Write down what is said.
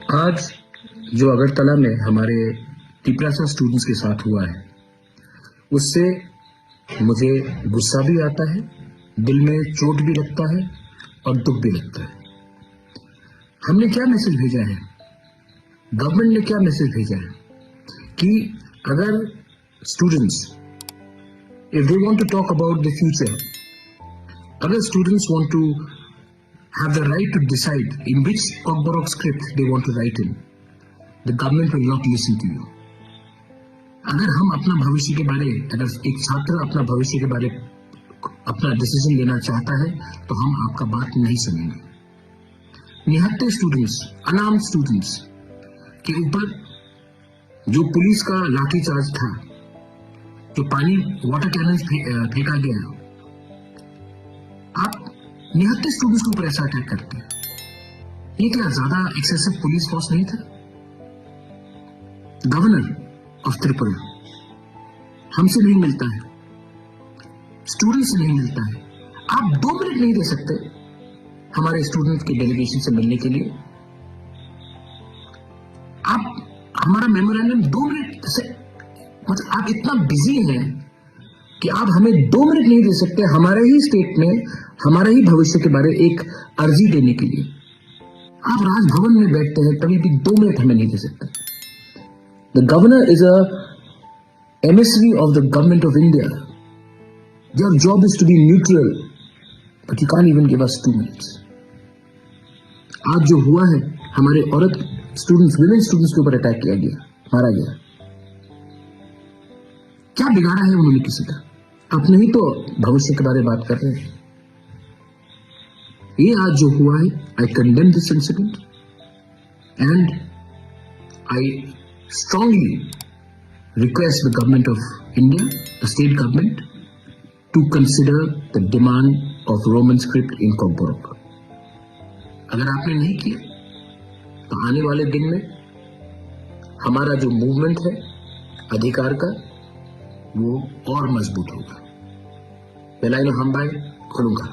आज जो अगरतला में हमारे तिपरासा स्टूडेंट्स के साथ हुआ है, उससे मुझे गुस्सा भी आता है, दिल में चोट भी लगता है और दुख भी लगता है। हमने क्या मैसेज भेजा है, गवर्नमेंट ने क्या मैसेज भेजा है कि अगर students if they want to talk about the future, अगर students want to have the right to decide in which Cockburrock script they want to write in, the government will not listen to you. अगर हम अपना भविष्य के बारे, अगर एक छात्र अपना भविष्य के बारे अपना डिसीजन लेना चाहता है तो हम आपका बात नहीं सुनेंगे। निहत्ते स्टूडेंट्स, अनार्म्ड स्टूडेंट्स के ऊपर जो पुलिस का लाठीचार्ज था, जो पानी वाटर कैनन फेंका गया, आप निहत्ते स्टूडेंट्स के ऊपर ऐसा अटैक करते हैं। ये क्या ज्यादा एक्सेसिव पुलिस फोर्स नहीं था? गवर्नर ऑफ त्रिपुरा हमसे नहीं मिलता है, स्टूडेंट्स से नहीं मिलता है। आप 2 मिनट नहीं दे सकते हमारे स्टूडेंट्स के डेलीगेशन से मिलने के लिए? आप हमारा मेमोरेंडम 2 मिनट से, मतलब आप इतना बिजी हैं कि आप हमें 2 मिनट नहीं दे सकते हमारे ही स्टेट में हमारे ही भविष्य के बारे एक अर्जी देने के लिए। आप राजभवन में बैठते हैं तभी भी 2 मिनट हमें नहीं दे सकते। The governor is a emissary of the government of India. Your job is to be neutral, but you can't even give us 2 minutes. आज जो हुआ है, हमारे औरत स्टूडेंट्स, विमेन स्टूडेंट्स के ऊपर अटैक किया गया, मारा गया। क्या बिगाड़ा है उन्होंने किसी का? अपने ही तो भविष्य के बारे में बात कर रहे हैं। ये आज जो हुआ है, I condemn this incident and I strongly request the government of India, the state government, to consider the demand of Roman script in Kokborok. अगर आपने नहीं किया तो आने वाले दिन में हमारा जो मूवमेंट है अधिकार का, वो और मजबूत होगा। बेलाइनो हम भाई खुलूंगा।